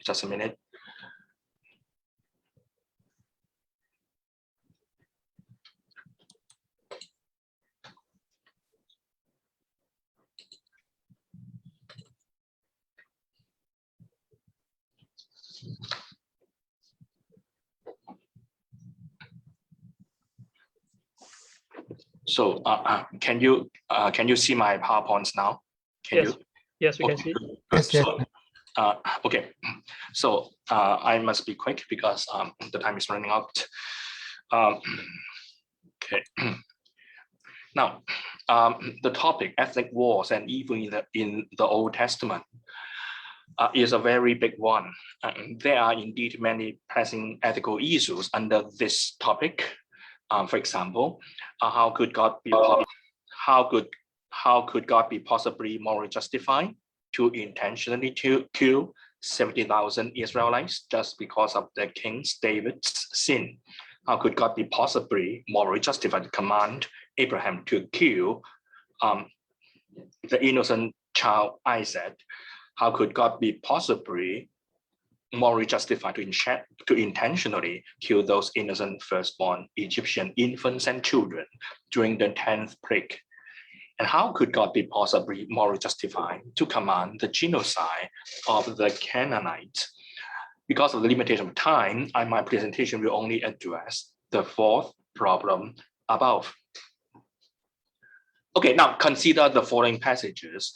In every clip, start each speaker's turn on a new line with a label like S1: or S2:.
S1: Just a minute. So can you see my PowerPoints now? Can you?
S2: Yes, we can see.
S3: Yes, yes.
S1: So, okay, so I must be quick because the time is running out. Okay. Now, the topic ethnic wars and evil in the Old Testament is a very big one. There are indeed many pressing ethical issues under this topic. For example, how could God be possibly morally justified to intentionally kill 70,000 Israelites just because of the King David's sin? How could God be possibly morally justified to command Abraham to kill the innocent child Isaac? How could God be possibly morally justified to intentionally kill those innocent firstborn Egyptian infants and children during the 10th plague? And how could God be possibly morally justified to command the genocide of the Canaanites? Because of the limitation of time, my presentation will only address the fourth problem above. Okay, now consider the following passages.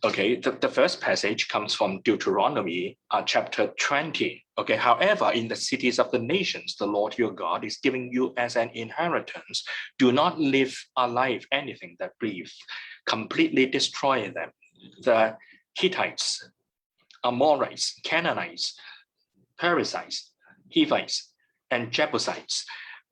S1: Okay, the first passage comes from Deuteronomy chapter 20. Okay, however, in the cities of the nations, the Lord your God is giving you as an inheritance. Do not live alive anything that breathes. Completely destroy them. The Hittites, Amorites, Canaanites, Perizzites, Hivites, and Jebusites,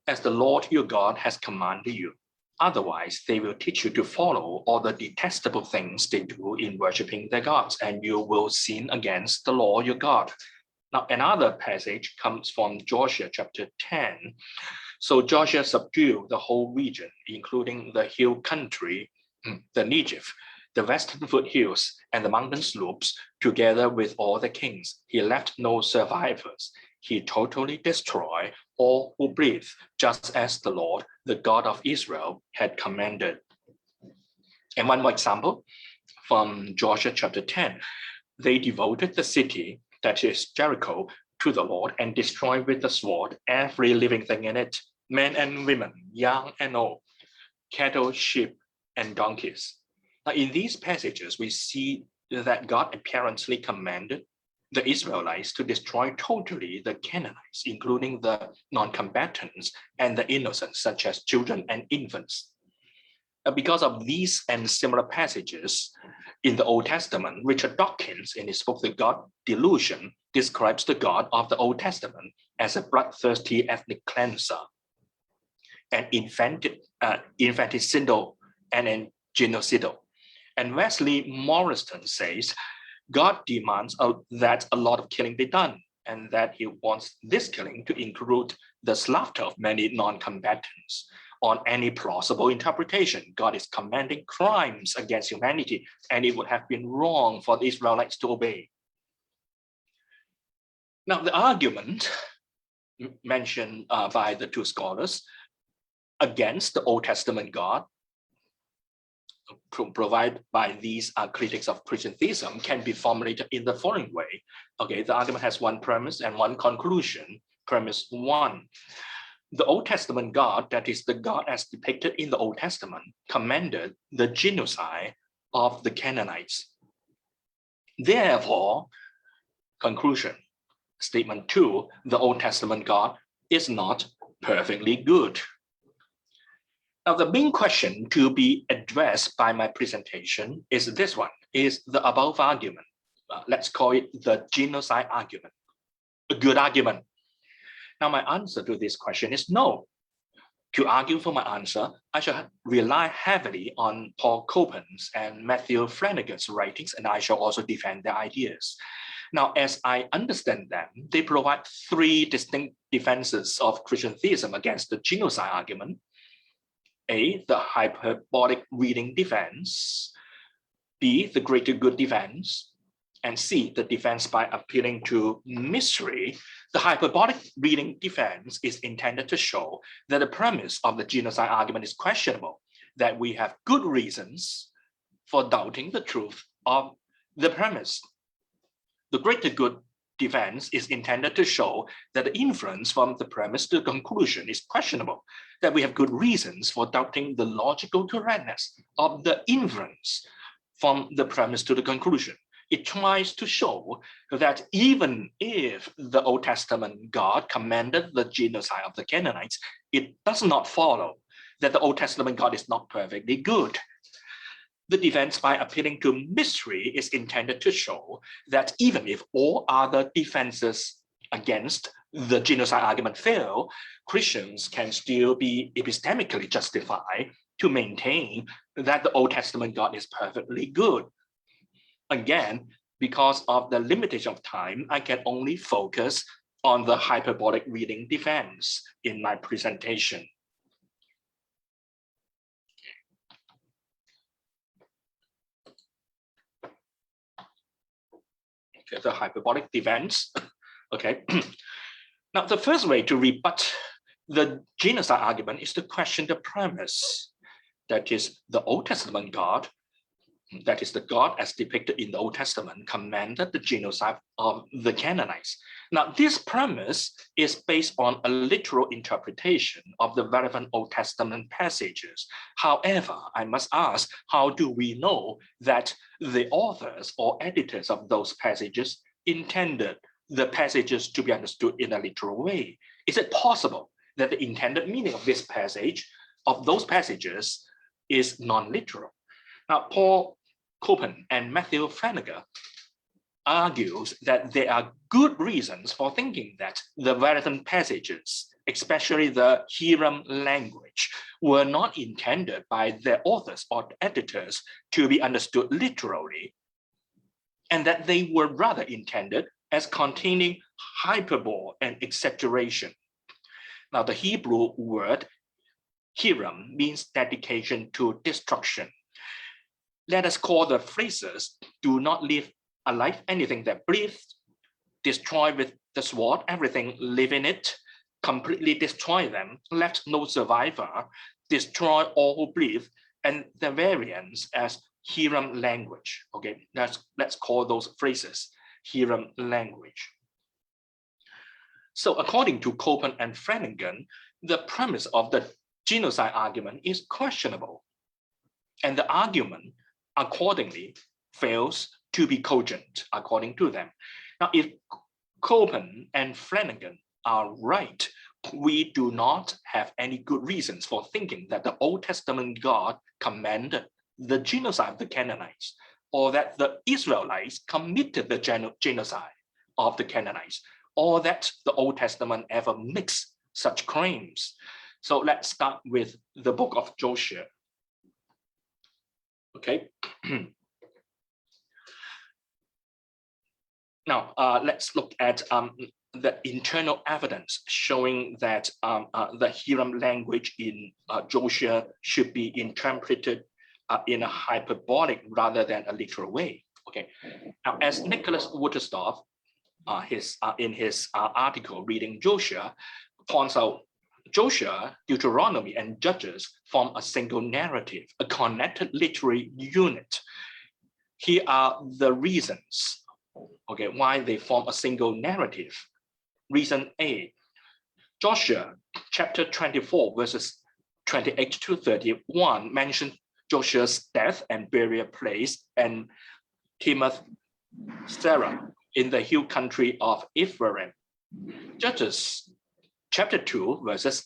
S1: as the Lord your God has commanded you. Otherwise, they will teach you to follow all the detestable things they do in worshiping their gods, and you will sin against the Lord your God. Now, another passage comes from Joshua chapter 10. So Joshua subdued the whole region, including the hill country, the Negev, the western foothills, and the mountain slopes, together with all the kings. He left no survivors. He totally destroyed all who breathe, just as the Lord, the God of Israel, had commanded. And one more example from Joshua chapter 10. They devoted the city, that is Jericho, to the Lord and destroyed with the sword every living thing in it, men and women, young and old, cattle, sheep, and donkeys. Now, in these passages, we see that God apparently commanded the Israelites to destroy totally the Canaanites, including the non-combatants and the innocent, such as children and infants. Because of these and similar passages in the Old Testament, Richard Dawkins, in his book, The God Delusion, describes the God of the Old Testament as a bloodthirsty ethnic cleanser, an infanticidal, and an genocidal. And Wesley Morriston says, God demands that a lot of killing be done, and that he wants this killing to include the slaughter of many non-combatants. On any plausible interpretation, God is commanding crimes against humanity, and it would have been wrong for the Israelites to obey. Now, the argument mentioned by the two scholars against the Old Testament God provided by these critics of Christian theism can be formulated in the following way. Okay, the argument has one premise and one conclusion. Premise one, the Old Testament God, that is the God as depicted in the Old Testament, commanded the genocide of the Canaanites. Therefore, conclusion, statement two, the Old Testament God is not perfectly good. Now, the main question to be addressed by my presentation is this one, is the above argument. Let's call it the genocide argument, a good argument. Now, my answer to this question is no. To argue for my answer, I shall rely heavily on Paul Copan's and Matthew Flanagan's writings, and I shall also defend their ideas. Now, as I understand them, they provide three distinct defenses of Christian theism against the genocide argument. A, the hyperbolic reading defense. B, the greater good defense. And C, the defense by appealing to mystery. The hyperbolic reading defense is intended to show that the premise of the genocide argument is questionable, that we have good reasons for doubting the truth of the premise. The greater good defense is intended to show that the inference from the premise to the conclusion is questionable, that we have good reasons for doubting the logical correctness of the inference from the premise to the conclusion. It tries to show that even if the Old Testament God commanded the genocide of the Canaanites, it does not follow that the Old Testament God is not perfectly good. The defense by appealing to mystery is intended to show that even if all other defenses against the genocide argument fail, Christians can still be epistemically justified to maintain that the Old Testament God is perfectly good. Again, because of the limitation of time, I can only focus on the hyperbolic reading defense in my presentation. Okay, the hyperbolic defense. Okay. Now, the first way to rebut the genocide argument is to question the premise. That is, the Old Testament God, that is the God as depicted in the Old Testament, commanded the genocide of the Canaanites. Now, this premise is based on a literal interpretation of the relevant Old Testament passages. However, I must ask, how do we know that the authors or editors of those passages intended the passages to be understood in a literal way? Is it possible that the intended meaning of this passage, of those passages, is non-literal? Now, Paul Copan and Matthew Flanagan argues that there are good reasons for thinking that the relevant passages, especially the Hiram language, were not intended by their authors or editors to be understood literally, and that they were rather intended as containing hyperbole and exaggeration. Now, the Hebrew word Hiram means dedication to destruction. Let us call the phrases, do not leave alive anything that breathes, destroy with the sword everything live in it, completely destroy them, left no survivor, destroy all who breathe, and the variants as Hiram language. Okay, let's call those phrases Hiram language. So according to Copan and Flanagan, the premise of the genocide argument is questionable, and the argument accordingly fails to be cogent, according to them. Now, if Copan and Flanagan are right, we do not have any good reasons for thinking that the Old Testament God commanded the genocide of the Canaanites, or that the Israelites committed the genocide of the Canaanites, or that the Old Testament ever makes such claims. So let's start with the book of Joshua. Okay. Now, let's look at the internal evidence showing that the Hiram language in Joshua should be interpreted in a hyperbolic rather than a literal way. Okay. Now, as Nicholas Waterstaff, in his article Reading Joshua, points out, Joshua, Deuteronomy, and Judges form a single narrative, a connected literary unit. Here are the reasons, okay, why they form a single narrative. Reason A, Joshua chapter 24, verses 28 to 31 mentions Joshua's death and burial place and Timnath Serah in the hill country of Ephraim. Judges chapter 2, verses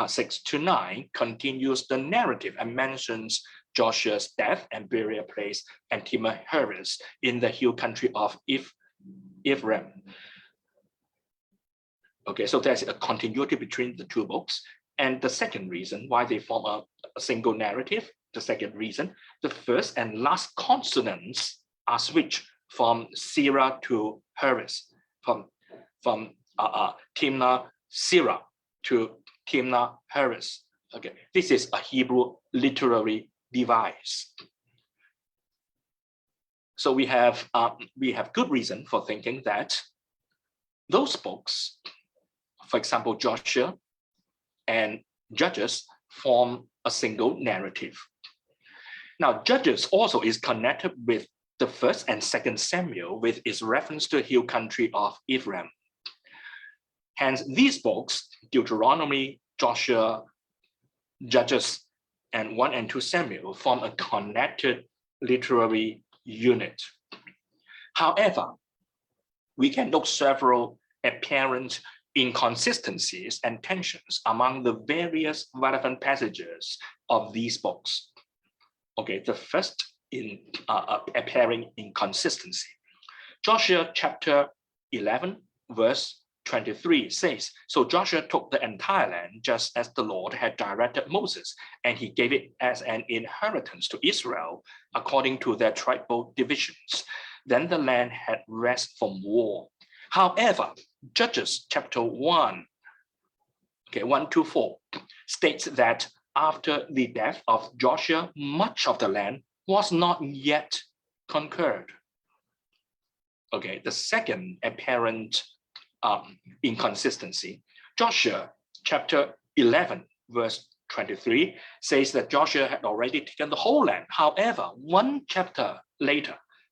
S1: 6 to 9 continues the narrative and mentions Joshua's death and burial place and Timnath-Heres in the hill country of Ephraim. Okay, so there's a continuity between the two books. And the second reason why they form a single narrative, the second reason, the first and last consonants are switched from Serah to Heres, from Timnath-Serah to Timnath-Heres. Okay, this is a Hebrew literary device. So we have good reason for thinking that those books, for example, Joshua and Judges, form a single narrative. Now, Judges also is connected with the 1st and 2nd Samuel with its reference to the hill country of Ephraim. Hence, these books, Deuteronomy, Joshua, Judges, and 1 and 2 Samuel, form a connected literary unit. However, we can note several apparent inconsistencies and tensions among the various relevant passages of these books. Okay, the first apparent inconsistency. Joshua chapter 11, verse 23 says, so Joshua took the entire land just as the Lord had directed Moses, and he gave it as an inheritance to Israel according to their tribal divisions. Then the land had rest from war. However, Judges chapter 1, 1-4 states that after the death of Joshua, much of the land was not yet conquered. Okay, the second apparent inconsistency, Joshua chapter 11, verse 23 says that Joshua had already taken the whole land. However,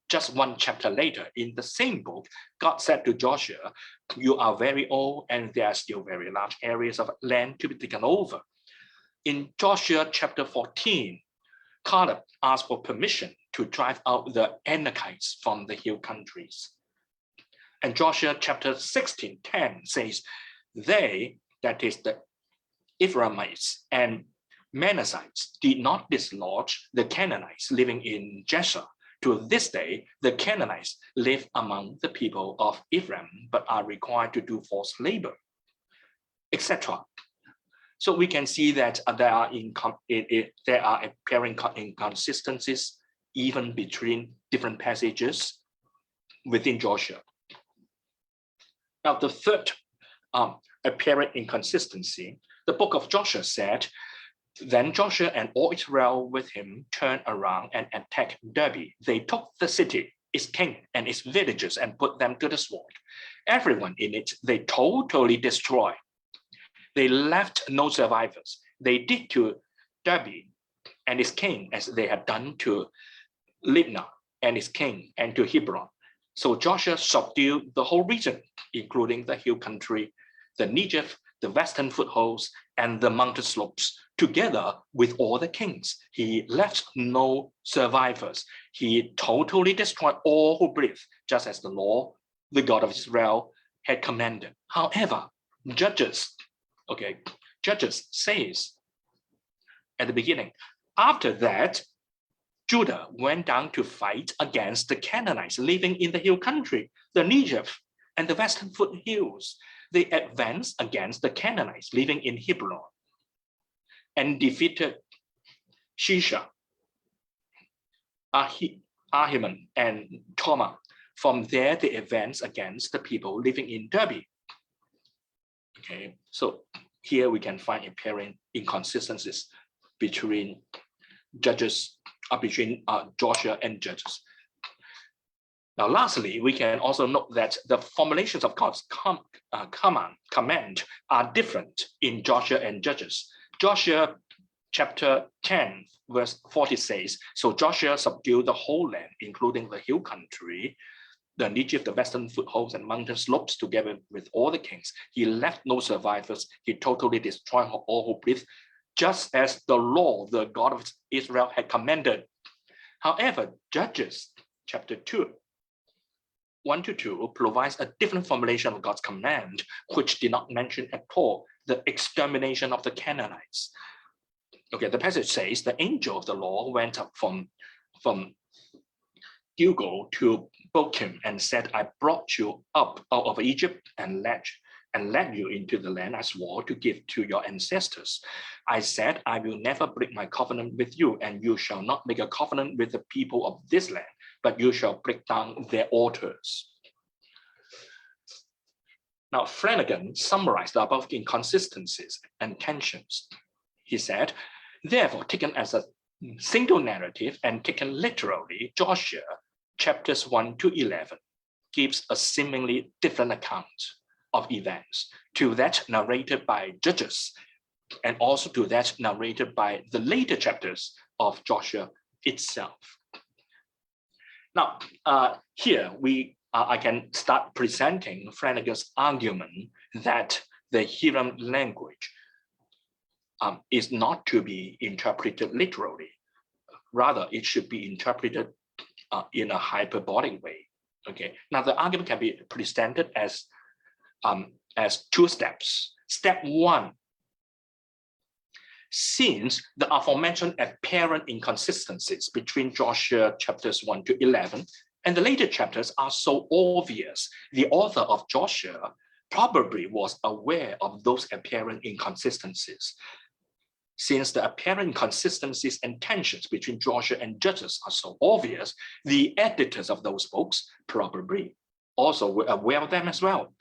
S1: just one chapter later in the same book, God said to Joshua, you are very old and there are still very large areas of land to be taken over. In Joshua chapter 14, Caleb asked for permission to drive out the Anakites from the hill countries. And Joshua chapter 16:10 says, they, that is the Ephraimites and Manassites, did not dislodge the Canaanites living in Jeshurun. To this day, the Canaanites live among the people of Ephraim, but are required to do forced labor, etc. So we can see that there are apparent inconsistencies even between different passages within Joshua. Now, the third apparent inconsistency, the book of Joshua said, then Joshua and all Israel with him turned around and attacked Derbe. They took the city, its king and its villages, and put them to the sword. Everyone in it they totally destroyed. They left no survivors. They did to Derbe and its king as they had done to Libnah and its king and to Hebron. So Joshua subdued the whole region, including the hill country, the Negev, the western foothills, and the mountain slopes, together with all the kings. He left no survivors. He totally destroyed all who breathed, just as the Lord, the God of Israel, had commanded. However, Judges says at the beginning, after that, Judah went down to fight against the Canaanites living in the hill country, the Negev, and the western foothills. They advanced against the Canaanites living in Hebron and defeated Shisha, Ahiman, and Toma. From there, they advanced against the people living in Derbe. Okay, so here we can find apparent inconsistencies between Joshua and Judges. Now, lastly, we can also note that the formulations of God's command are different in Joshua and Judges. Joshua chapter 10, verse 40 says, so Joshua subdued the whole land, including the hill country, the Negev, the western foothills and mountain slopes, together with all the kings. He left no survivors. He totally destroyed all who breathed, just as the Lord, the God of Israel, had commanded. However, Judges chapter 2, 1-2 provides a different formulation of God's command, which did not mention at all the extermination of the Canaanites. Okay, the passage says, the angel of the Lord went up from Gilgal to Bochim and said, I brought you up out of Egypt and led you into the land I swore to give to your ancestors. I said, I will never break my covenant with you, and you shall not make a covenant with the people of this land, but you shall break down their altars. Now, Flanagan summarized the above inconsistencies and tensions. He said, therefore, taken as a single narrative and taken literally, Joshua chapters 1 to 11 gives a seemingly different account of events to that narrated by Judges, and also to that narrated by the later chapters of Joshua itself. Now, here I can start presenting Flanagan's argument that the Hiram language is not to be interpreted literally. Rather, it should be interpreted in a hyperbolic way. Okay. Now, the argument can be presented as two steps. Step one: since the aforementioned apparent inconsistencies between Joshua chapters 1 to 11 and the later chapters are so obvious, the author of Joshua probably was aware of those apparent inconsistencies. Since the apparent inconsistencies and tensions between Joshua and Judges are so obvious, the editors of those books probably also were aware of them as well.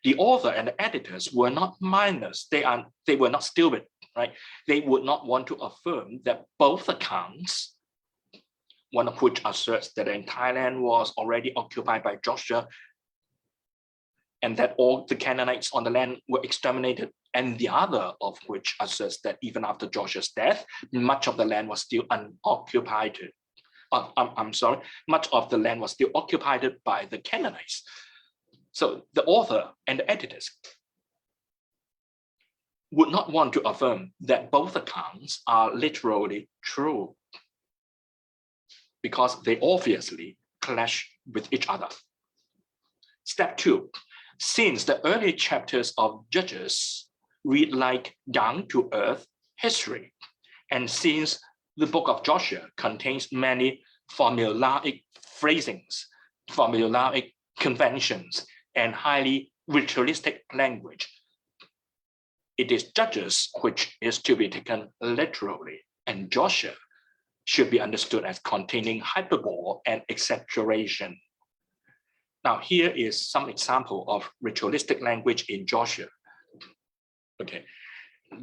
S1: The author and the editors were not minors. They were not stupid, right? They would not want to affirm that both accounts, one of which asserts that the entire land was already occupied by Joshua and that all the Canaanites on the land were exterminated, and the other of which asserts that even after Joshua's death, much of the land was still unoccupied. Much of the land was still occupied by the Canaanites. So the author and the editors would not want to affirm that both accounts are literally true, because they obviously clash with each other. Step two: since the early chapters of Judges read like down-to-earth history, and since the book of Joshua contains many formulaic phrasings, formulaic conventions, and highly ritualistic language, it is Judges which is to be taken literally, and Joshua should be understood as containing hyperbole and exaggeration. Now, here is some example of ritualistic language in Joshua. Okay,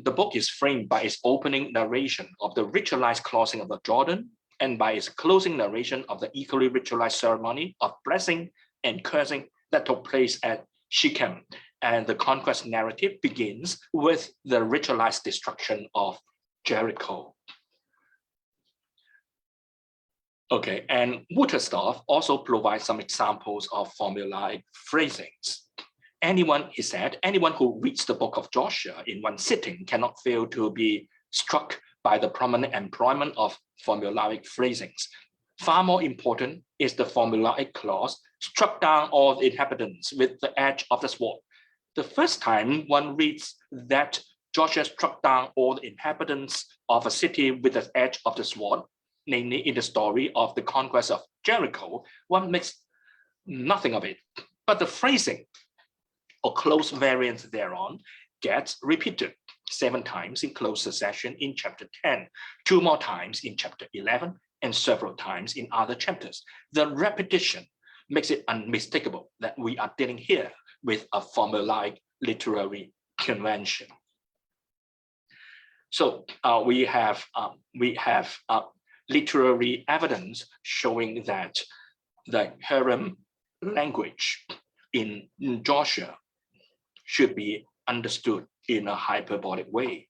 S1: the book is framed by its opening narration of the ritualized crossing of the Jordan, and by its closing narration of the equally ritualized ceremony of blessing and cursing that took place at Shechem. And the conquest narrative begins with the ritualized destruction of Jericho. Okay, and Wouterstoff also provides some examples of formulaic phrasings. Anyone, he said, anyone who reads the book of Joshua in one sitting cannot fail to be struck by the prominent employment of formulaic phrasings. Far more important is the formulaic clause, struck down all the inhabitants with the edge of the sword. The first time one reads that Joshua struck down all the inhabitants of a city with the edge of the sword, namely in the story of the conquest of Jericho, one makes nothing of it. But the phrasing or close variants thereon gets repeated 7 times in close succession in chapter 10, 2 more times in chapter 11, and several times in other chapters. The repetition makes it unmistakable that we are dealing here with a formulaic literary convention. So we have literary evidence showing that the Hiram language in Joshua should be understood in a hyperbolic way.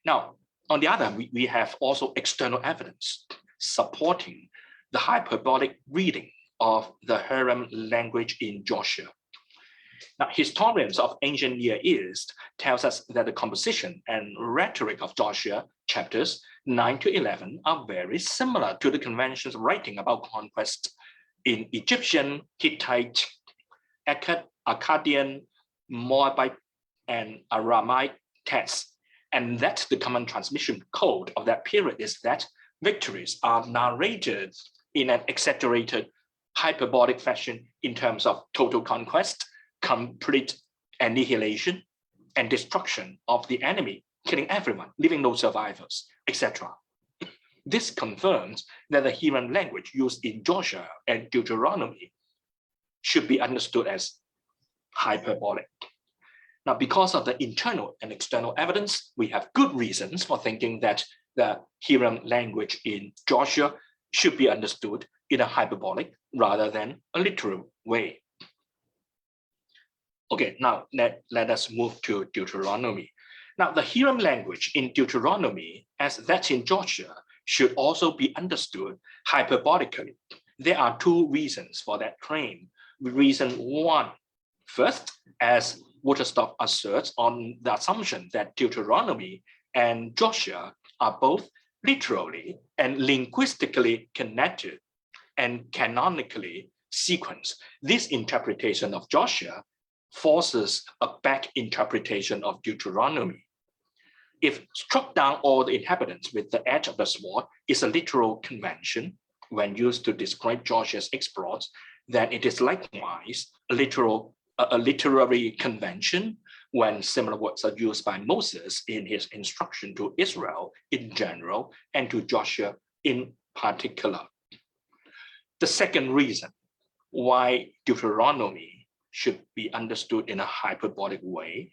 S1: Now, on the other hand, we have also external evidence supporting the hyperbolic reading of the Hiram language in Joshua. Now, historians of ancient Near East tells us that the composition and rhetoric of Joshua chapters 9 to 11 are very similar to the conventions writing about conquest in Egyptian, Hittite, Akkadian, Moabite, and Aramaic texts, and that the common transmission code of that period is that victories are narrated in an exaggerated, hyperbolic fashion in terms of total conquest, complete annihilation, and destruction of the enemy, killing everyone, leaving no survivors, etc. This confirms that the Hiram language used in Joshua and Deuteronomy should be understood as hyperbolic. Now, because of the internal and external evidence, we have good reasons for thinking that the Hiram language in Joshua should be understood in a hyperbolic rather than a literal way. Okay, now let us move to Deuteronomy. Now, the Hiram language in Deuteronomy, as that in Joshua, should also be understood hyperbolically. There are two reasons for that claim. Reason one, first, as Waterstock asserts on the assumption that Deuteronomy and Joshua are both literally and linguistically connected and canonically sequenced. This interpretation of Joshua forces a back interpretation of Deuteronomy. If struck down all the inhabitants with the edge of the sword is a literal convention when used to describe Joshua's exploits, then it is likewise a literary convention when similar words are used by Moses in his instruction to Israel in general and to Joshua in particular. The second reason why Deuteronomy should be understood in a hyperbolic way.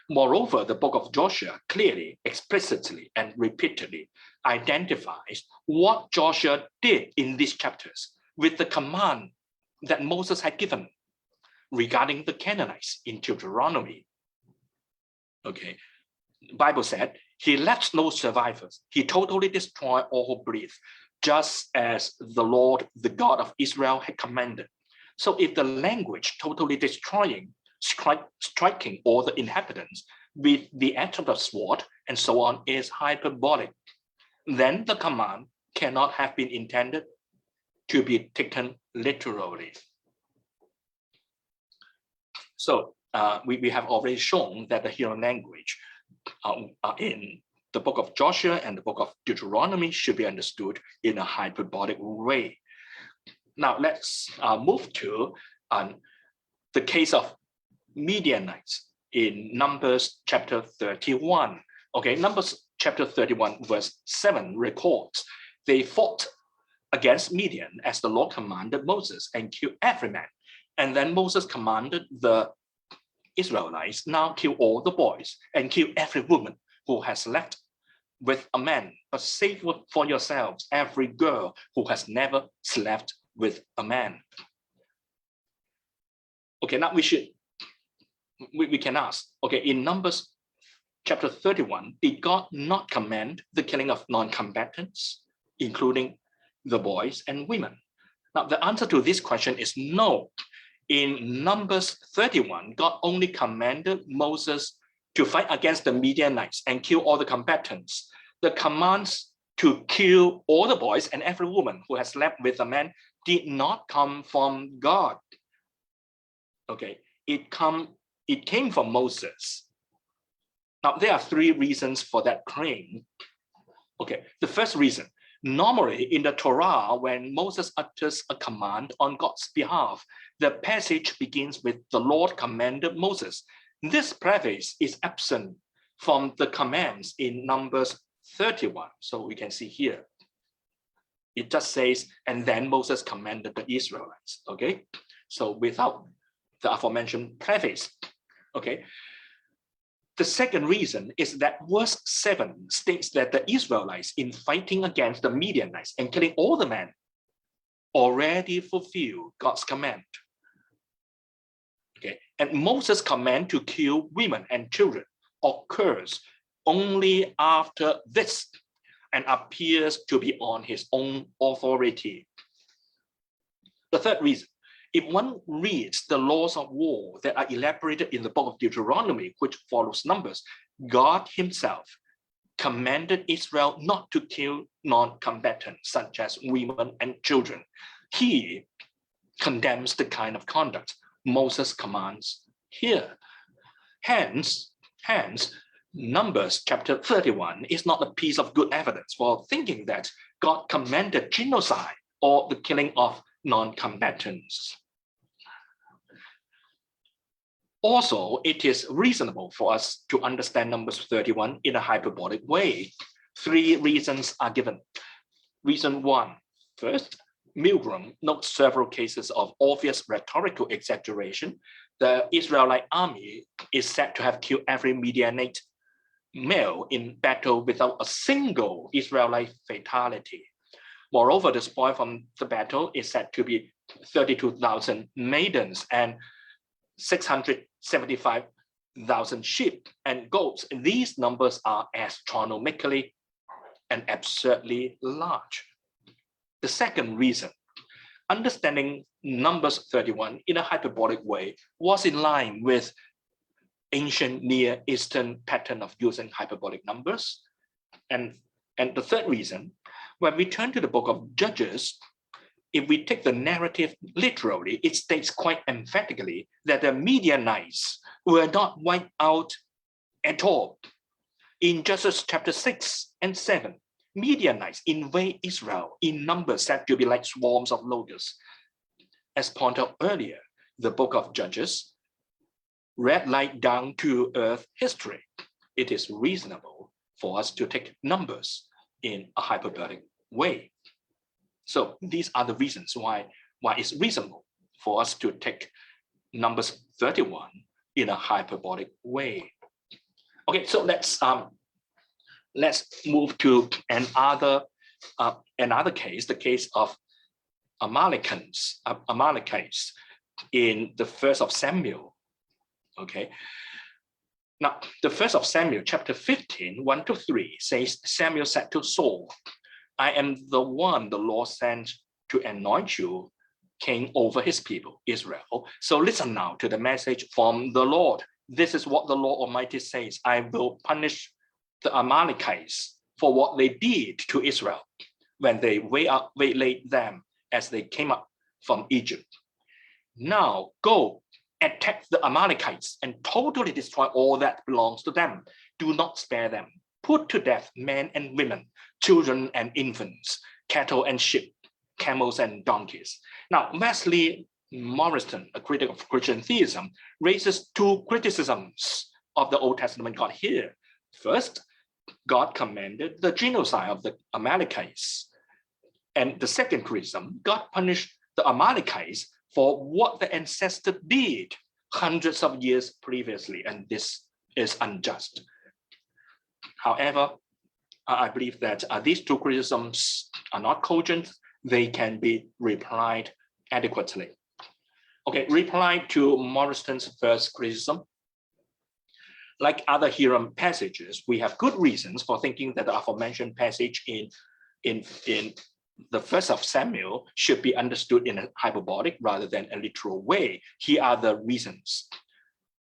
S1: Moreover, the book of Joshua clearly, explicitly, and repeatedly identifies what Joshua did in these chapters with the command that Moses had given regarding the Canaanites in Deuteronomy. Okay, the Bible said, he left no survivors. He totally destroyed all who breathed, just as the Lord, the God of Israel, had commanded. So if the language totally destroying, striking all the inhabitants with the edge of the sword and so on is hyperbolic, then the command cannot have been intended to be taken literally. So we have already shown that the Hiram language in the book of Joshua and the book of Deuteronomy should be understood in a hyperbolic way. Now let's move to the case of Midianites in Numbers chapter 31. Okay, Numbers chapter 31 verse 7 records they fought against Midian as the Lord commanded Moses and killed every man. And then Moses commanded the Israelites, now kill all the boys and kill every woman who has left with a man, but save for yourselves every girl who has never slept with a man. Okay, now we can ask, okay, in Numbers chapter 31, did God not command the killing of non-combatants, including the boys and women? Now, the answer to this question is no. In Numbers 31, God only commanded Moses to fight against the Midianites and kill all the combatants. The commands to kill all the boys and every woman who has slept with a man did not come from God. Okay, it came from Moses. Now, there are three reasons for that claim. Okay, the first reason, normally in the Torah, when Moses utters a command on God's behalf, the passage begins with the Lord commanded Moses. This preface is absent from the commands in Numbers 31. So we can see here. It just says, and then Moses commanded the Israelites. Okay, so without the aforementioned preface. Okay. The second reason is that verse 7 states that the Israelites, in fighting against the Midianites and killing all the men, already fulfilled God's command. Okay, and Moses' command to kill women and children occurs only after this and appears to be on his own authority. The third reason, if one reads the laws of war that are elaborated in the book of Deuteronomy, which follows Numbers, God himself commanded Israel not to kill non-combatants such as women and children. He condemns the kind of conduct Moses commands here. Hence, Numbers chapter 31 is not a piece of good evidence for thinking that God commanded genocide or the killing of non-combatants. Also, it is reasonable for us to understand Numbers 31 in a hyperbolic way. Three reasons are given. Reason one, first, Milgram notes several cases of obvious rhetorical exaggeration. The Israelite army is said to have killed every Midianite male in battle without a single Israelite fatality. Moreover, the spoil from the battle is said to be 32,000 maidens and 675,000 sheep and goats. These numbers are astronomically and absurdly large. The second reason, understanding Numbers 31 in a hyperbolic way was in line with ancient Near Eastern pattern of using hyperbolic numbers. And the third reason, when we turn to the book of Judges, if we take the narrative literally, it states quite emphatically that the Midianites were not wiped out at all. In Judges chapter 6 and 7, Midianites invade Israel in numbers said to be like swarms of locusts. As pointed out earlier, the book of Judges read like down to earth history. It is reasonable for us to take numbers in a hyperbolic way. So these are the reasons why it's reasonable for us to take Numbers 31 in a hyperbolic way. Okay, so let's move to another case, the case of Amalekites in the 1st of Samuel. Okay. Now, the 1st of Samuel, chapter 15, 1-3 says, Samuel said to Saul, I am the one the Lord sent to anoint you king over his people, Israel. So listen now to the message from the Lord. This is what the Lord Almighty says. I will punish the Amalekites for what they did to Israel when they waylaid them as they came up from Egypt. Now go attack the Amalekites and totally destroy all that belongs to them. Do not spare them. Put to death men and women, children and infants, cattle and sheep, camels and donkeys. Now, Wesley Morrison, a critic of Christian theism, raises two criticisms of the Old Testament God here. First, God commanded the genocide of the Amalekites. And the second criticism, God punished the Amalekites for what the ancestors did hundreds of years previously, and this is unjust. However, I believe that these two criticisms are not cogent. They can be replied adequately. Okay, reply to Morrison's first criticism. Like other Hiram passages, we have good reasons for thinking that the aforementioned passage in the 1st of Samuel should be understood in a hyperbolic rather than a literal way. Here are the reasons.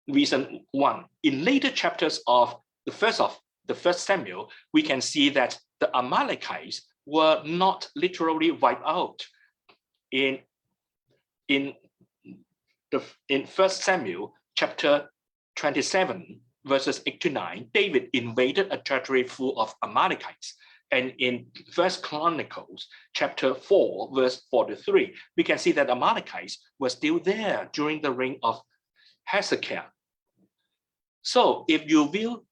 S1: Reason one, in later chapters of the 1st Samuel, we can see that the Amalekites were not literally wiped out. In 1 Samuel chapter 27, verses 8-9, David invaded a territory full of Amalekites. And in 1 Chronicles chapter 4, verse 4-3, we can see that Amalekites were still there during the reign of Hezekiah. So if you view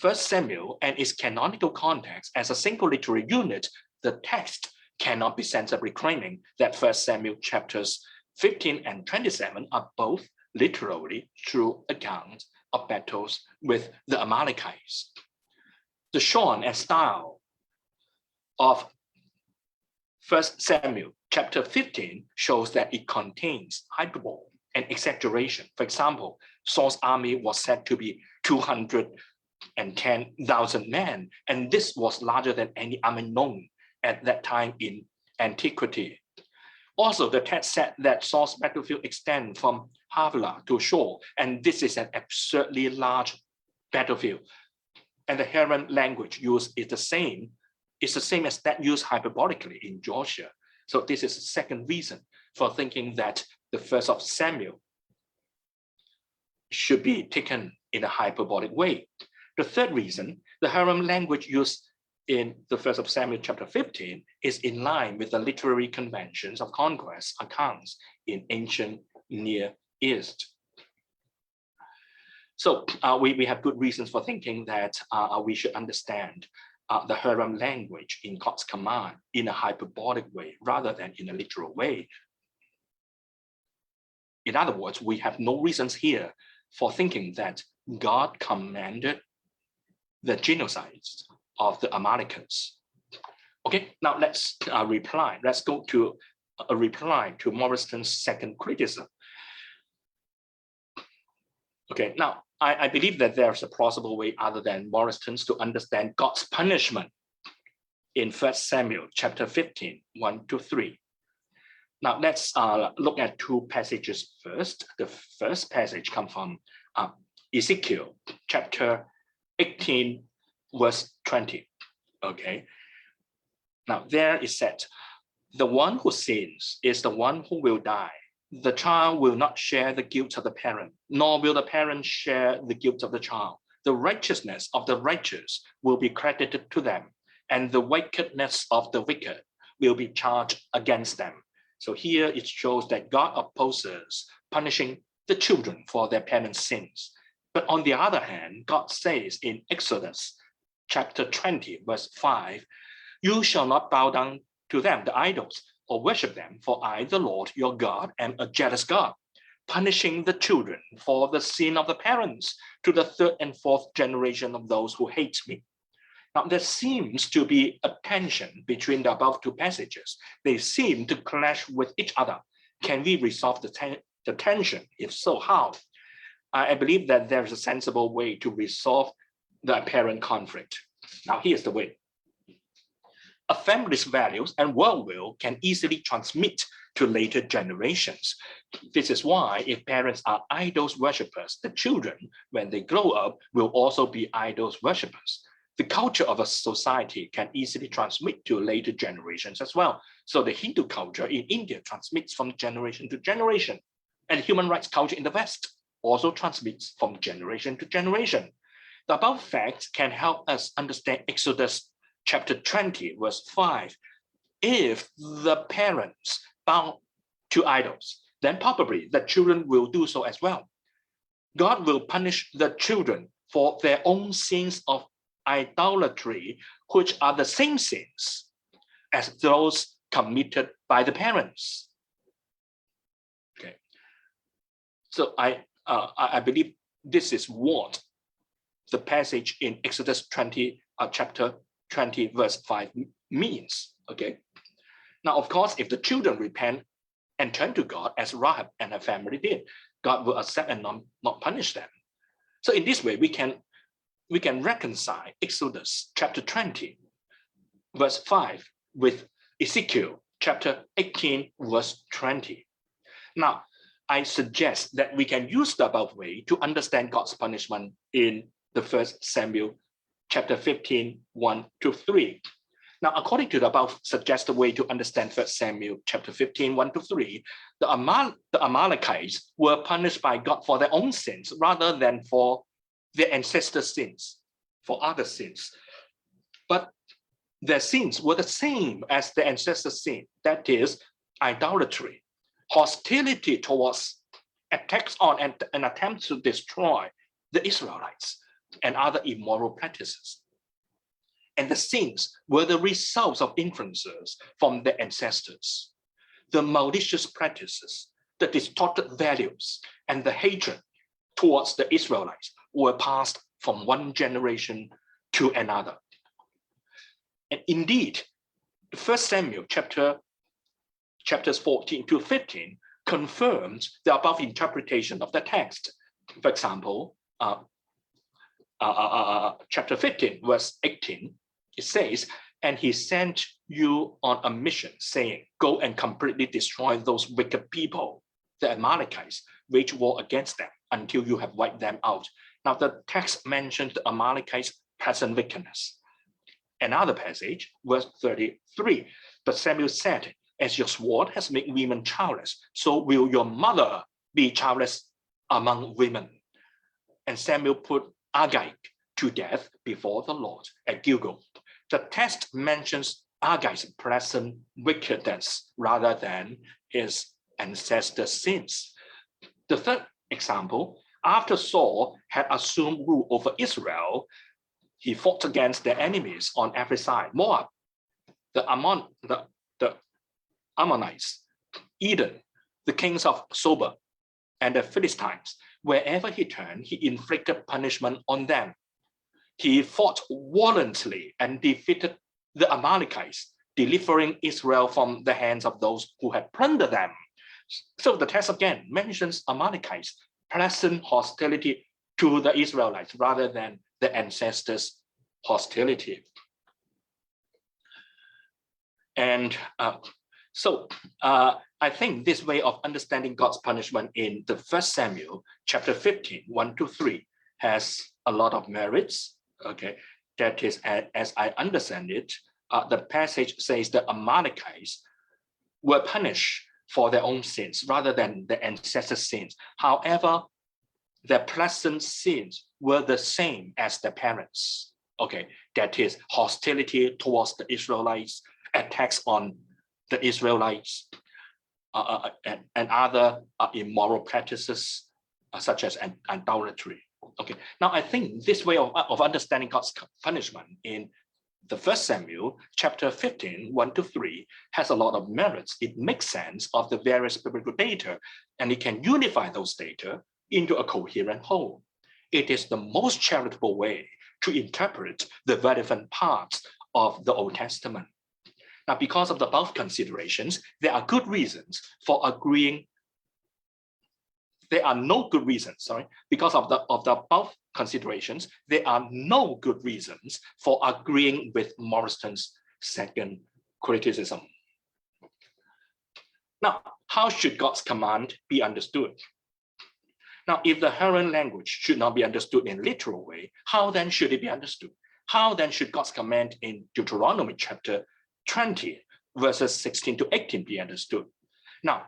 S1: 1 Samuel and its canonical context as a single literary unit, the text cannot be sensibly claiming that 1 Samuel chapters 15 and 27 are both literally true accounts of battles with the Amalekites. The tone and style of 1 Samuel chapter 15 shows that it contains hyperbole and exaggeration. For example, Saul's army was said to be 210,000 men, and this was larger than any army known at that time in antiquity. Also, the text said that Saul's battlefield extends from Havilah to Shur, and this is an absurdly large battlefield. And the Hebrew language used is the same as that used hyperbolically in Joshua. So this is the second reason for thinking that the 1st of Samuel should be taken in a hyperbolic way. The third reason, the Hebrew language used in the 1st of Samuel chapter 15 is in line with the literary conventions of conquest accounts in ancient Near East. So we have good reasons for thinking that we should understand the Hebrew language in God's command in a hyperbolic way rather than in a literal way. In other words, we have no reasons here for thinking that God commanded the genocides of the Amalekites. Okay, now let's reply. Let's go to a reply to Morrison's second criticism. Okay, now I believe that there's a plausible way other than Morrison's to understand God's punishment in 1 Samuel chapter 15, 1-3. Now let's look at two passages first. The first passage comes from Ezekiel chapter 18, verse 20. Okay. Now there is said, the one who sins is the one who will die. The child will not share the guilt of the parent, nor will the parent share the guilt of the child. The righteousness of the righteous will be credited to them, and the wickedness of the wicked will be charged against them. So here it shows that God opposes punishing the children for their parents' sins. But on the other hand, God says in Exodus chapter 20, verse 5, you shall not bow down to them, the idols, or worship them, for I, the Lord your God, am a jealous God, punishing the children for the sin of the parents to the third and fourth generation of those who hate me. Now, there seems to be a tension between the above two passages. They seem to clash with each other. Can we resolve the tension? If so, how? I believe that there's a sensible way to resolve the apparent conflict. Now, here's the way. A family's values and worldview can easily transmit to later generations. This is why if parents are idols worshippers, the children, when they grow up, will also be idols worshippers. The culture of a society can easily transmit to later generations as well. So the Hindu culture in India transmits from generation to generation, and human rights culture in the West also transmits from generation to generation. The above facts can help us understand Exodus chapter 20, verse 5. If the parents bow to idols, then probably the children will do so as well. God will punish the children for their own sins of idolatry, which are the same sins as those committed by the parents. Okay, so I believe this is what the passage in Exodus 20, chapter 20, verse 5 means. Okay, now of course, if the children repent and turn to God as Rahab and her family did, God will accept and not punish them. So in this way, we can reconcile Exodus chapter 20, verse 5 with Ezekiel chapter 18, verse 20. Now, I suggest that we can use the above way to understand God's punishment in the 1 Samuel chapter 15, 1-3. Now, according to the above suggested way to understand 1 Samuel chapter 15, 1-3, the Amalekites were punished by God for their own sins rather than for their ancestors' sins, for other sins. But their sins were the same as the ancestors' sin, that is, idolatry, hostility towards, attacks on, and an attempt to destroy the Israelites and other immoral practices. And the sins were the results of influences from their ancestors. The malicious practices, the distorted values, and the hatred towards the Israelites were passed from one generation to another. And indeed, 1 Samuel chapters 14-15 confirms the above interpretation of the text. For example, chapter 15, verse 18, it says, and he sent you on a mission saying, go and completely destroy those wicked people, the Amalekites, wage war against them until you have wiped them out. Now the text mentions the Amalekites' present wickedness. Another passage, verse 33, but Samuel said, as your sword has made women childless, so will your mother be childless among women. And Samuel put Agag to death before the Lord at Gilgal. The text mentions Agag's present wickedness rather than his ancestors' sins. The third example, after Saul had assumed rule over Israel, he fought against their enemies on every side: Moab, the Ammonites, Edom, the kings of Soba, and the Philistines. Wherever he turned, he inflicted punishment on them. He fought violently and defeated the Amalekites delivering Israel from the hands of those who had plundered them. So the text again mentions Amalekites, present hostility to the Israelites rather than the ancestors' hostility. And I think this way of understanding God's punishment in the 1 Samuel chapter 15, 1-3 has a lot of merits. Okay, that is, as I understand it, the passage says that Amalekites were punished for their own sins rather than the ancestors' sins. However, their present sins were the same as their parents. Okay, that is hostility towards the Israelites, attacks on the Israelites, and other immoral practices such as idolatry. Okay, now I think this way of understanding God's punishment in the 1 Samuel chapter 15, 1-3 has a lot of merits. It makes sense of the various biblical data, and it can unify those data into a coherent whole. It is the most charitable way to interpret the relevant parts of the Old Testament. Now, because of the above considerations, there are good reasons for agreeing. There are no good reasons, sorry, because of the above considerations, there are no good reasons for agreeing with Morrison's second criticism. Now, how should God's command be understood? Now, if the Heron language should not be understood in a literal way, how then should it be understood? How then should God's command in Deuteronomy chapter 20, verses 16-18 be understood? Now,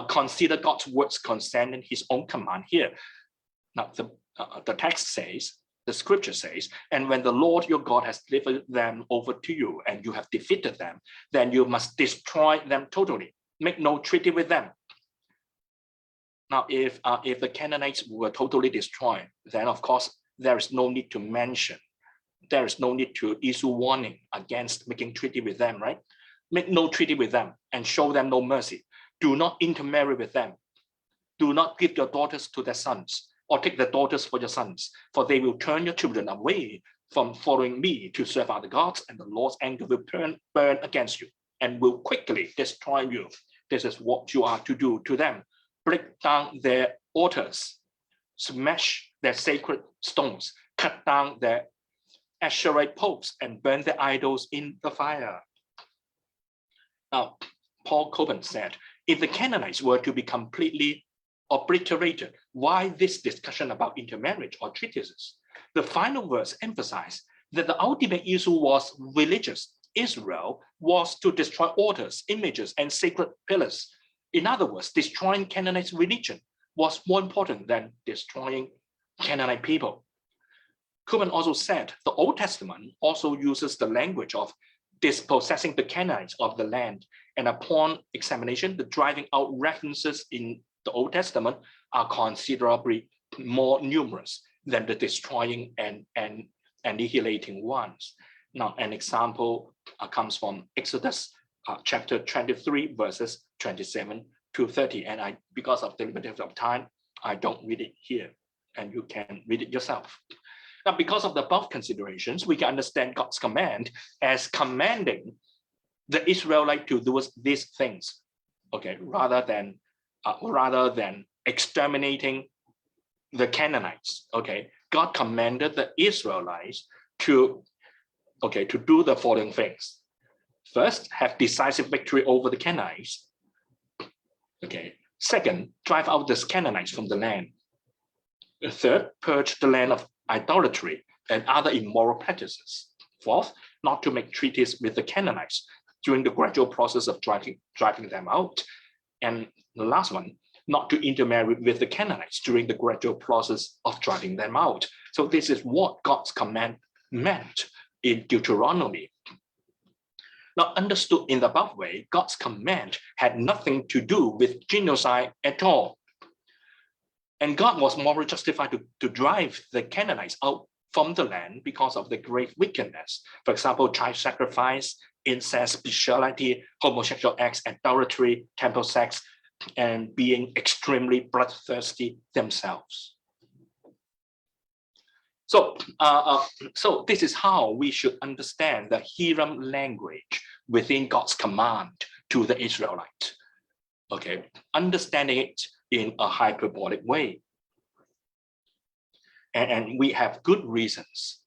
S1: consider God's words concerning his own command here. Now, the text says, the scripture says, and when the Lord your God has delivered them over to you and you have defeated them, then you must destroy them totally. Make no treaty with them. Now, if the Canaanites were totally destroyed, then of course, there is no need to mention. There is no need to issue warning against making treaty with them, right? Make no treaty with them and show them no mercy. Do not intermarry with them. Do not give your daughters to their sons or take their daughters for your sons, for they will turn your children away from following me to serve other gods, and the Lord's anger will burn against you and will quickly destroy you. This is what you are to do to them. Break down their altars, smash their sacred stones, cut down their Asherite poles, and burn their idols in the fire. Now, Paul Coben said, if the Canaanites were to be completely obliterated, why this discussion about intermarriage or treatises? The final verse emphasized that the ultimate issue was religious. Israel was to destroy altars, images, and sacred pillars. In other words, destroying Canaanite religion was more important than destroying Canaanite people. Coben also said the Old Testament also uses the language of dispossessing the Canaanites of the land, and upon examination, the driving out references in the Old Testament are considerably more numerous than the destroying and annihilating ones. Now, an example comes from Exodus chapter 23, verses 27-30, and because of the limited of time, I don't read it here, and you can read it yourself. Now, because of the above considerations, we can understand God's command as commanding the Israelite to do these things, okay, rather than exterminating the Canaanites. Okay, God commanded the Israelites to do the following things. First, have decisive victory over the Canaanites. Okay. Second, drive out the Canaanites from the land. Third, purge the land of idolatry and other immoral practices. Fourth, not to make treaties with the Canaanites during the gradual process of driving them out. And the last one, not to intermarry with the Canaanites during the gradual process of driving them out. So this is what God's command meant in Deuteronomy. Now, understood in the above way, God's command had nothing to do with genocide at all. And God was morally justified to drive the Canaanites out from the land because of the great wickedness. For example, child sacrifice, incest, bestiality, homosexual acts, idolatry, temple sex, and being extremely bloodthirsty themselves. So this is how we should understand the Hiram language within God's command to the Israelites. Okay, understanding it in a hyperbolic way. And we have good reasons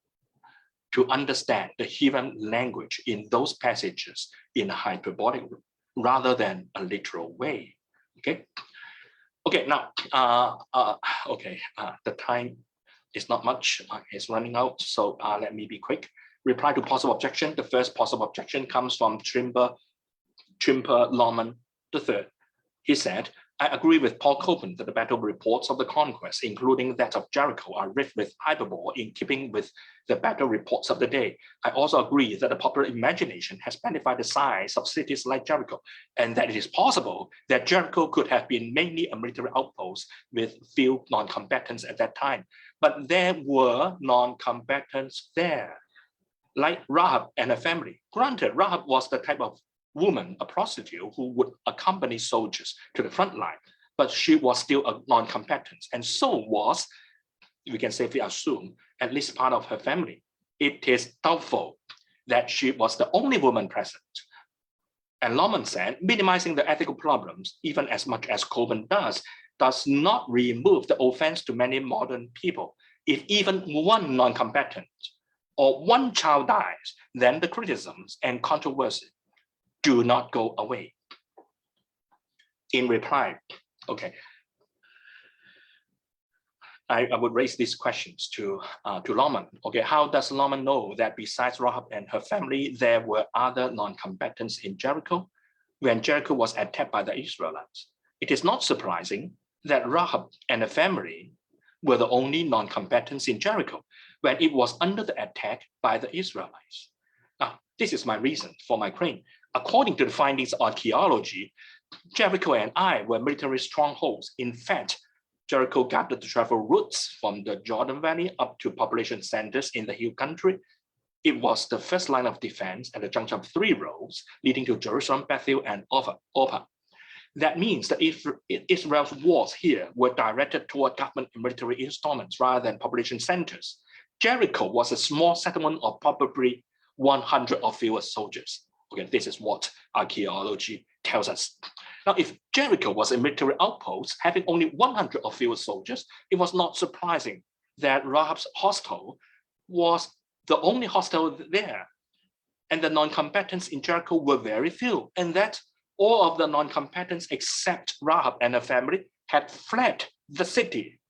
S1: to understand the Hiram language in those passages in a hyperbolic rather than a literal way. Okay. Okay. Now, the time is not much. It's running out. So let me be quick. Reply to possible objection. The first possible objection comes from Trimper Longman III. He said, I agree with Paul Coben that the battle reports of the conquest, including that of Jericho, are rich with hyperbole in keeping with the battle reports of the day. I also agree that the popular imagination has magnified the size of cities like Jericho, and that it is possible that Jericho could have been mainly a military outpost with few non-combatants at that time. But there were non-combatants there, like Rahab and her family. Granted, Rahab was the type of woman, a prostitute, who would accompany soldiers to the front line, but she was still a non-combatant, and so was, we can safely assume, at least part of her family. It is doubtful that she was the only woman present. And Longman said, minimizing the ethical problems, even as much as Coben does not remove the offense to many modern people. If even one non-combatant or one child dies, then the criticisms and controversy do not go away. In reply, okay, I would raise these questions to Longman. Okay, how does Longman know that besides Rahab and her family, there were other non-combatants in Jericho when Jericho was attacked by the Israelites? It is not surprising that Rahab and her family were the only non-combatants in Jericho when it was under the attack by the Israelites. Now, this is my reason for my claim. According to the findings of archaeology, Jericho and Ai were military strongholds. In fact, Jericho gathered the travel routes from the Jordan Valley up to population centers in the hill country. It was the first line of defense at the junction of 3 roads leading to Jerusalem, Bethel, and Opha. That means that Israel's wars here were directed toward government and military installments rather than population centers. Jericho was a small settlement of probably 100 or fewer soldiers. Okay, this is what archaeology tells us. Now, if Jericho was a military outpost having only 100 or fewer soldiers, it was not surprising that Rahab's hostel was the only hostel there. And the non-combatants in Jericho were very few, and that all of the non-combatants except Rahab and her family had fled the city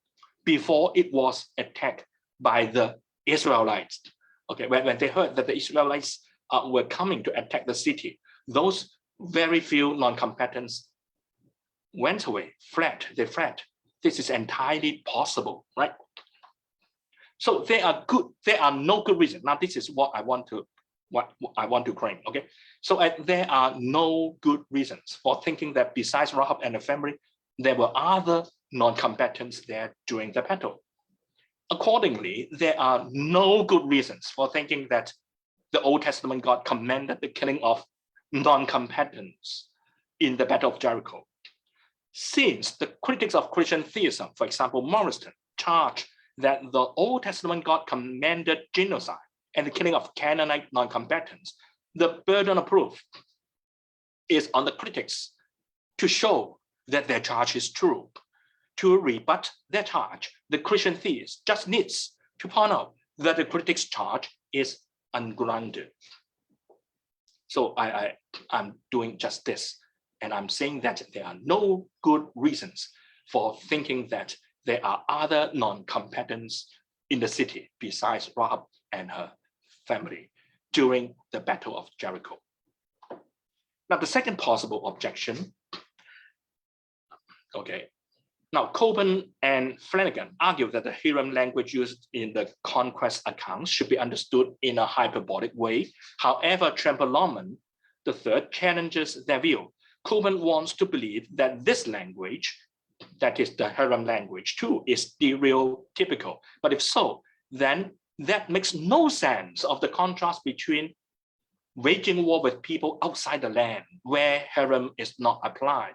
S1: before it was attacked by the Israelites. Okay, when they heard that the Israelites were coming to attack the city, those very few non-combatants went away, they fled. This is entirely possible, right? So there are no good reasons. Now, this is what I want to claim, okay? So there are no good reasons for thinking that besides Rahab and the family, there were other non-combatants there during the battle. Accordingly, there are no good reasons for thinking that the Old Testament God commanded the killing of non-combatants in the Battle of Jericho. Since the critics of Christian theism, for example, Morrison, charge that the Old Testament God commanded genocide and the killing of Canaanite non-combatants, the burden of proof is on the critics to show that their charge is true. To rebut their charge, the Christian theist just needs to point out that the critics' charge is ungrounded. So I'm doing just this, and I'm saying that there are no good reasons for thinking that there are other non-combatants in the city besides Rahab and her family during the Battle of Jericho. Now, the second possible objection, okay. Now, Coben and Flanagan argue that the Hiram language used in the conquest accounts should be understood in a hyperbolic way. However, Trimper Longman III challenges their view. Coben wants to believe that this language, that is the Hiram language too, is stereotypical. But if so, then that makes no sense of the contrast between waging war with people outside the land where Hiram is not applied.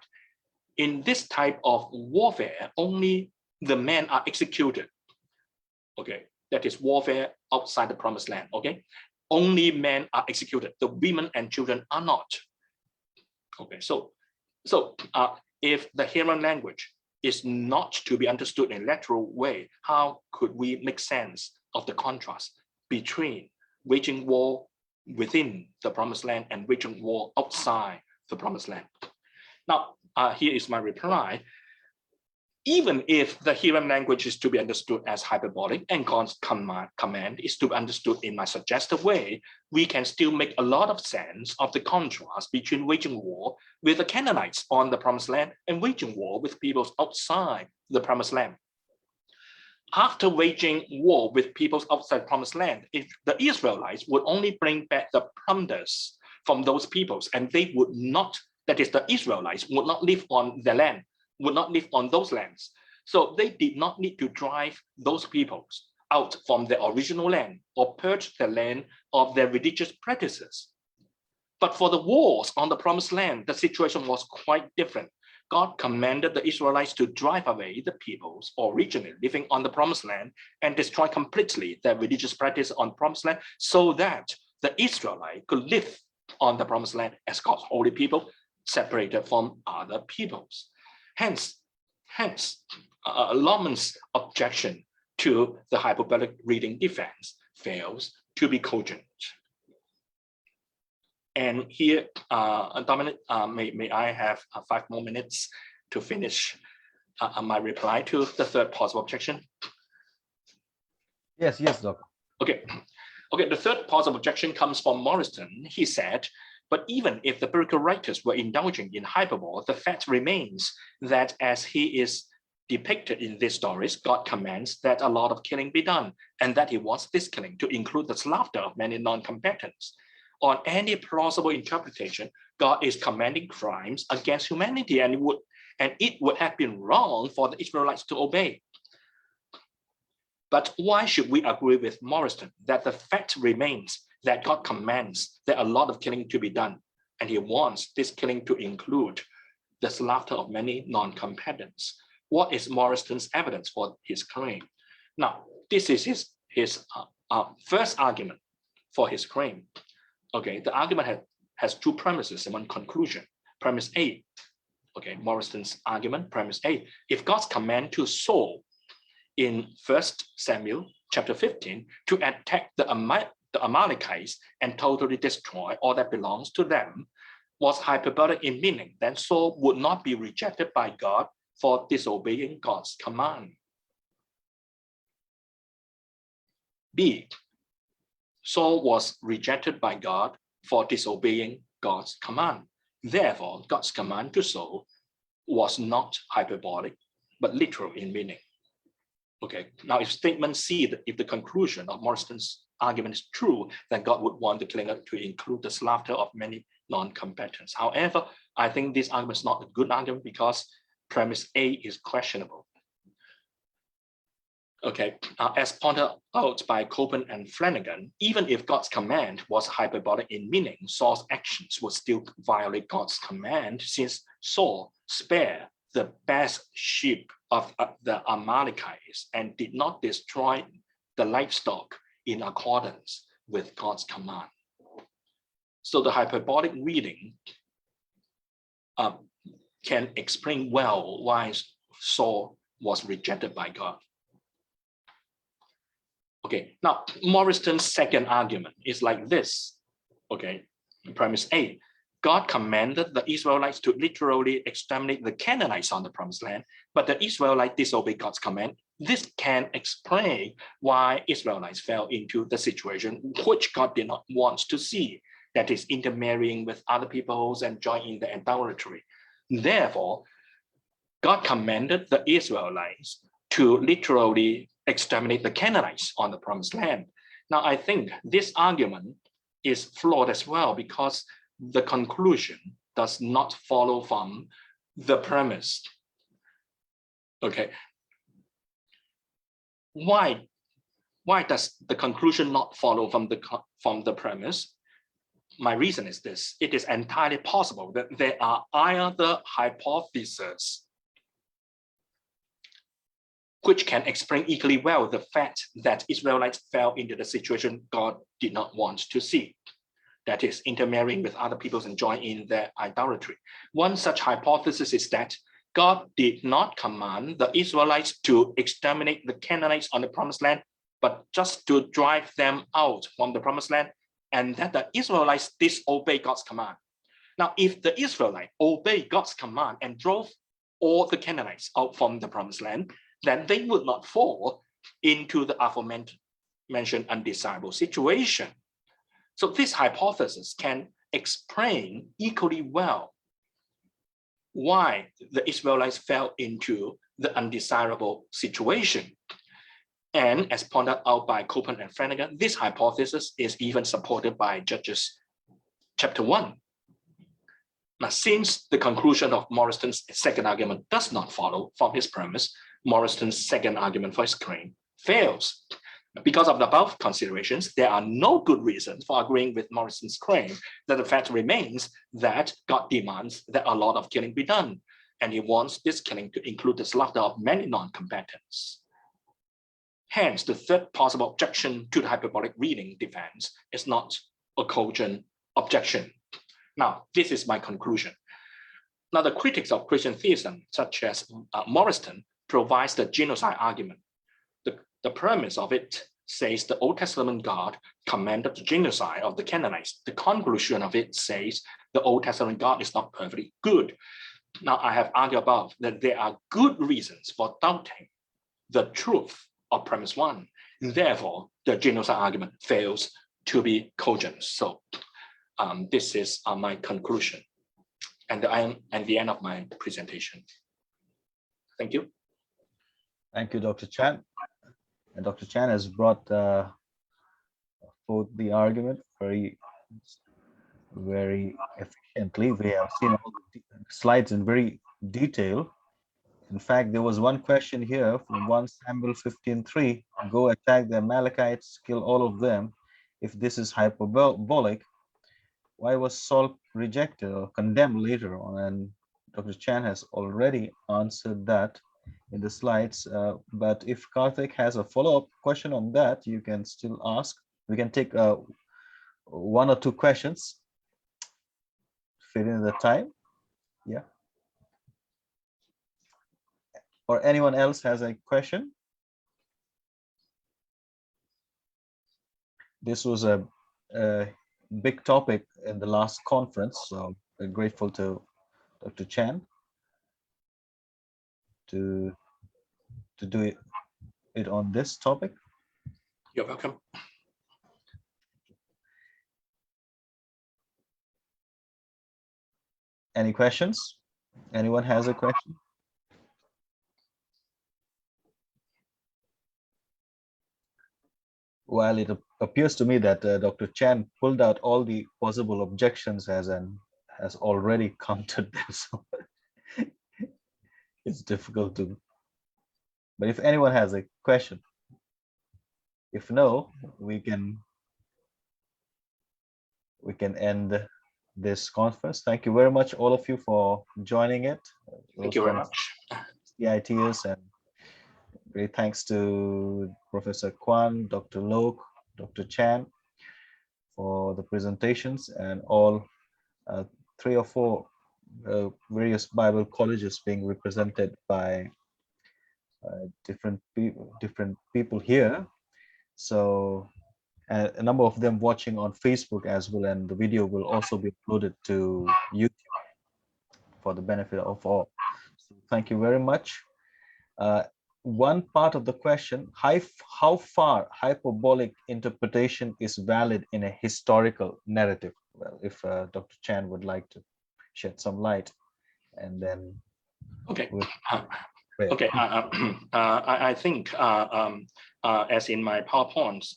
S1: In this type of warfare, only the men are executed. Okay, that is warfare outside the promised land. Okay, only men are executed, the women and children are not. Okay, so if the Hebrew language is not to be understood in a literal way, how could we make sense of the contrast between waging war within the promised land and waging war outside the promised land? Now, here is my reply. Even if the Hebrew language is to be understood as hyperbolic and God's command is to be understood in my suggestive way, we can still make a lot of sense of the contrast between waging war with the Canaanites on the promised land and waging war with peoples outside the promised land. After waging war with peoples outside the promised land, if the Israelites would only bring back the plunders from those peoples, and they would not, that is, the Israelites would not live on their land, would not live on those lands. So they did not need to drive those peoples out from their original land or purge the land of their religious practices. But for the wars on the promised land, the situation was quite different. God commanded the Israelites to drive away the peoples originally living on the promised land and destroy completely their religious practice on promised land so that the Israelites could live on the promised land as God's holy people, separated from other peoples. Hence, Longman's objection to the hyperbolic reading defense fails to be cogent. And here, Dominic, may I have 5 more minutes to finish my reply to the third possible objection?
S2: Yes, Doctor.
S1: Okay, the third possible objection comes from Morrison. He said, but even if the biblical writers were indulging in hyperbole, the fact remains that as he is depicted in these stories, God commands that a lot of killing be done, and that he wants this killing to include the slaughter of many non-combatants. On any plausible interpretation, God is commanding crimes against humanity, and it would have been wrong for the Israelites to obey. But why should we agree with Morrison that the fact remains that God commands that a lot of killing to be done, and he wants this killing to include the slaughter of many non-combatants? What is Morrison's evidence for his claim? Now, this is his first argument for his claim. Okay, the argument has 2 premises and 1 conclusion. Premise A, okay, Morrison's argument, premise A, if God's command to Saul in 1 Samuel chapter 15 to attack the Amalekites and totally destroy all that belongs to them was hyperbolic in meaning, then Saul would not be rejected by God for disobeying God's command. B, Saul was rejected by God for disobeying God's command. Therefore, God's command to Saul was not hyperbolic, but literal in meaning. Okay, now if statement C, if the conclusion of Morrison's argument is true, then God would want the killing to include the slaughter of many non-combatants. However, I think this argument is not a good argument because premise A is questionable. Okay, as pointed out by Coben and Flanagan, even if God's command was hyperbolic in meaning, Saul's actions would still violate God's command, since Saul spared the best sheep of the Amalekites and did not destroy the livestock in accordance with God's command. So the hyperbolic reading can explain well why Saul was rejected by God. Okay, now Morrison's second argument is like this. Okay, premise A, God commanded the Israelites to literally exterminate the Canaanites on the promised land, but the Israelites disobeyed God's command. This can explain why Israelites fell into the situation which God did not want to see, that is, intermarrying with other peoples and joining the idolatry. Therefore, God commanded the Israelites to literally exterminate the Canaanites on the promised land. Now, I think this argument is flawed as well because the conclusion does not follow from the premise. Okay. Why does the conclusion not follow from the premise? My reason is this: it is entirely possible that there are either hypotheses which can explain equally well the fact that Israelites fell into the situation God did not want to see. That is, intermarrying with other peoples and join in their idolatry. One such hypothesis is that God did not command the Israelites to exterminate the Canaanites on the promised land, but just to drive them out from the promised land, and that the Israelites disobey God's command. Now, if the Israelites obeyed God's command and drove all the Canaanites out from the promised land, then they would not fall into the aforementioned undesirable situation. So this hypothesis can explain equally well why the Israelites fell into the undesirable situation. And as pointed out by Copeland and Flanagan, this hypothesis is even supported by Judges chapter 1. Now, since the conclusion of Morrison's second argument does not follow from his premise, Morrison's second argument for his claim fails. Because of the above considerations, there are no good reasons for agreeing with Morrison's claim that the fact remains that God demands that a lot of killing be done, and he wants this killing to include the slaughter of many non-combatants. Hence, the third possible objection to the hyperbolic reading defense is not a cogent objection. Now, this is my conclusion. Now, the critics of Christian theism, such as Morrison, provides the genocide argument. The premise of it says the Old Testament God commanded the genocide of the Canaanites. The conclusion of it says the Old Testament God is not perfectly good. Now, I have argued above that there are good reasons for doubting the truth of premise one. Therefore, the genocide argument fails to be cogent. So this is my conclusion and the end of my presentation. Thank you.
S2: Thank you, Dr. Chan. And Dr. Chan has brought forth the argument very efficiently. We have seen all the slides in very detail. In fact, there was one question here from 1 Samuel 15:3. Go attack the Amalekites, kill all of them. If this is hyperbolic, why was Saul rejected or condemned later on? And Dr. Chan has already answered that in the slides, but if Karthik has a follow-up question on that, you can still ask. We can take 1 or 2 questions, fit in the time. Yeah. Or anyone else has a question? This was a big topic in the last conference, so we're grateful to Dr. Chan to do it on this topic.
S1: You're welcome.
S2: Any questions? Anyone has a question? While it appears to me that Dr. Chan pulled out all the possible objections has already counted them, so it's difficult to. But if anyone has a question, if no, we can end this conference. Thank you very much, all of you, for joining it.
S1: Thank you very much.
S2: CITs, and great thanks to Professor Kwan, Dr. Lok, Dr. Chan for the presentations, and all 3 or 4 various Bible colleges being represented by different people here. So a number of them watching on Facebook as well, and the video will also be uploaded to YouTube for the benefit of all. So thank you very much. One part of the question, how far hyperbolic interpretation is valid in a historical narrative? Well, if Dr. Chan would like to shed some light, and then
S1: okay. Okay, I think as in my PowerPoints,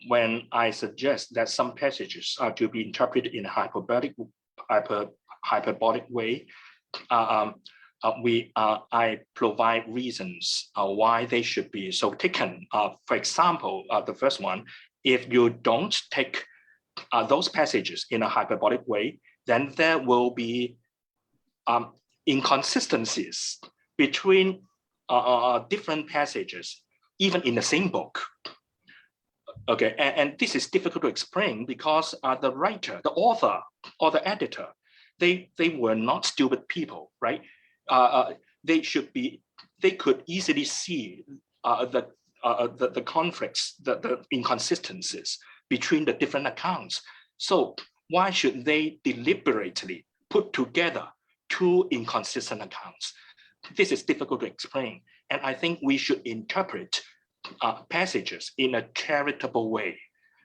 S1: when I suggest that some passages are to be interpreted in a hyperbolic way, I provide reasons why they should be so taken. For example, the first one, if you don't take those passages in a hyperbolic way, then there will be inconsistencies between different passages, even in the same book. Okay, and this is difficult to explain because the writer, the author, or the editor, they were not stupid people, right? They could easily see the conflicts, the inconsistencies between the different accounts. So why should they deliberately put together two inconsistent accounts? This is difficult to explain, and I think we should interpret passages in a charitable way.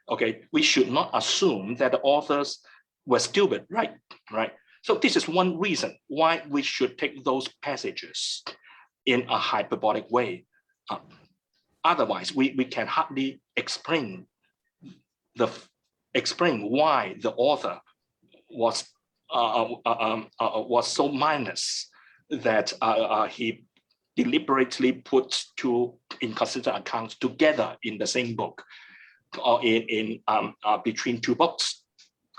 S1: Okay, we should not assume that the authors were stupid, right? Right. So this is one reason why we should take those passages in a hyperbolic way. Otherwise, we can hardly explain why the author was so mindless that he deliberately put two inconsistent accounts together in the same book, or in between two books,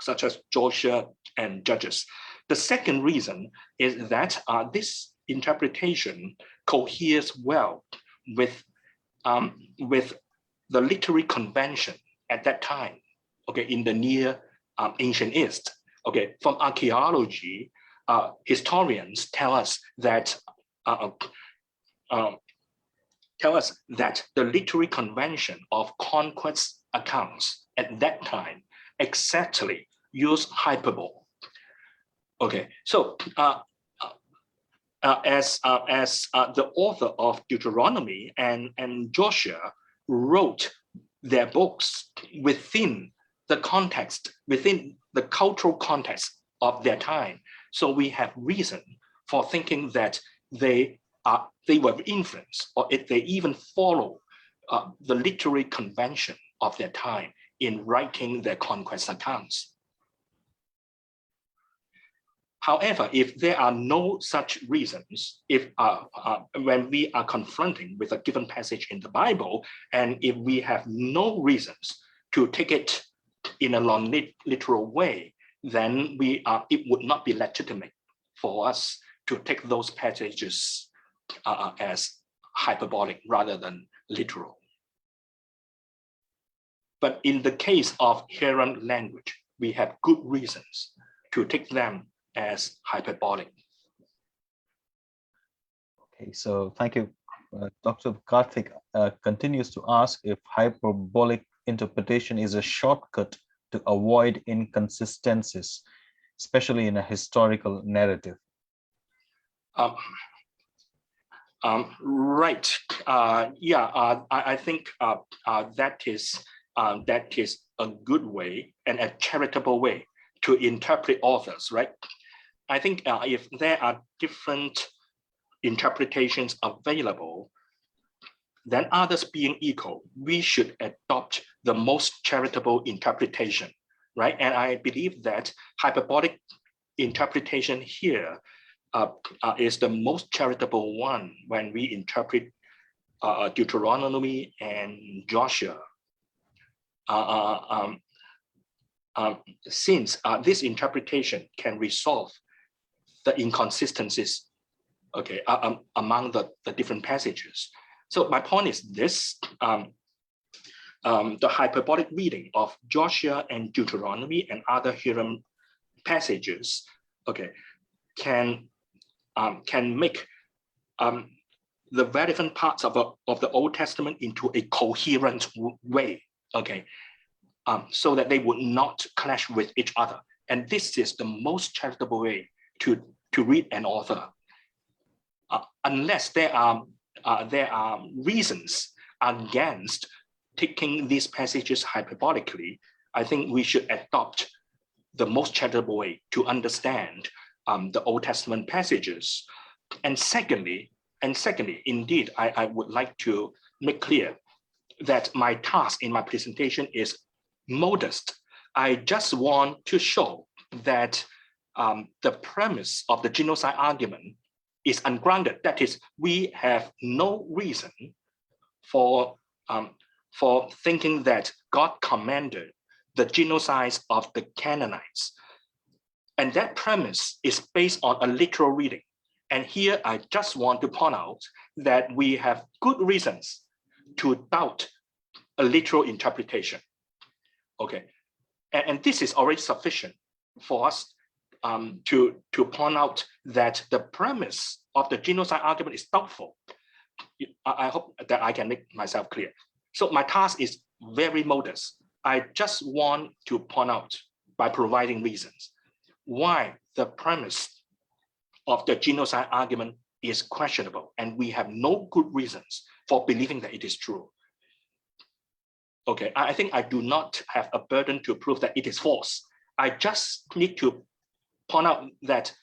S1: such as Joshua and Judges. The second reason is that this interpretation coheres well with the literary convention at that time, okay, in the Near Ancient East. Okay, from archaeology, historians tell us that the literary convention of conquest accounts at that time exactly used hyperbole. Okay, so as the author of Deuteronomy and Joshua wrote their books within the context, within the cultural context of their time, so we have reason for thinking that they were influenced, or they even follow the literary convention of their time in writing their conquest accounts. However, if there are no such reasons, if when we are confronting with a given passage in the Bible, and if we have no reasons to take it in a non-literal way, then it would not be legitimate for us to take those passages as hyperbolic rather than literal. But in the case of Heron language, we have good reasons to take them as hyperbolic.
S2: Okay, so thank you. Dr. Karthik continues to ask if hyperbolic interpretation is a shortcut to avoid inconsistencies, especially in a historical narrative.
S1: Right. I think that is a good way and a charitable way to interpret authors, right? I think if there are different interpretations available, then others being equal, we should adopt the most charitable interpretation, right? And I believe that hyperbolic interpretation here is the most charitable one when we interpret Deuteronomy and Joshua. Since this interpretation can resolve the inconsistencies, okay, among the different passages. So my point is this: the hyperbolic reading of Joshua and Deuteronomy and other Hiram passages, okay, can make the relevant parts of the Old Testament into a coherent way, okay, so that they would not clash with each other. And this is the most charitable way to read an author, unless there are reasons against taking these passages hyperbolically. I think we should adopt the most charitable way to understand the Old Testament passages. And secondly, indeed, I would like to make clear that my task in my presentation is modest. I just want to show that the premise of the genocide argument is ungrounded. That is, we have no reason for thinking that God commanded the genocides of the Canaanites. And that premise is based on a literal reading. And here I just want to point out that we have good reasons to doubt a literal interpretation. Okay, and this is already sufficient for us to point out that the premise of the genocide argument is doubtful. I hope that I can make myself clear. So my task is very modest. I just want to point out by providing reasons why the premise of the genocide argument is questionable, and we have no good reasons for believing that it is true. Okay, I think I do not have a burden to prove that it is false. I just need to point out that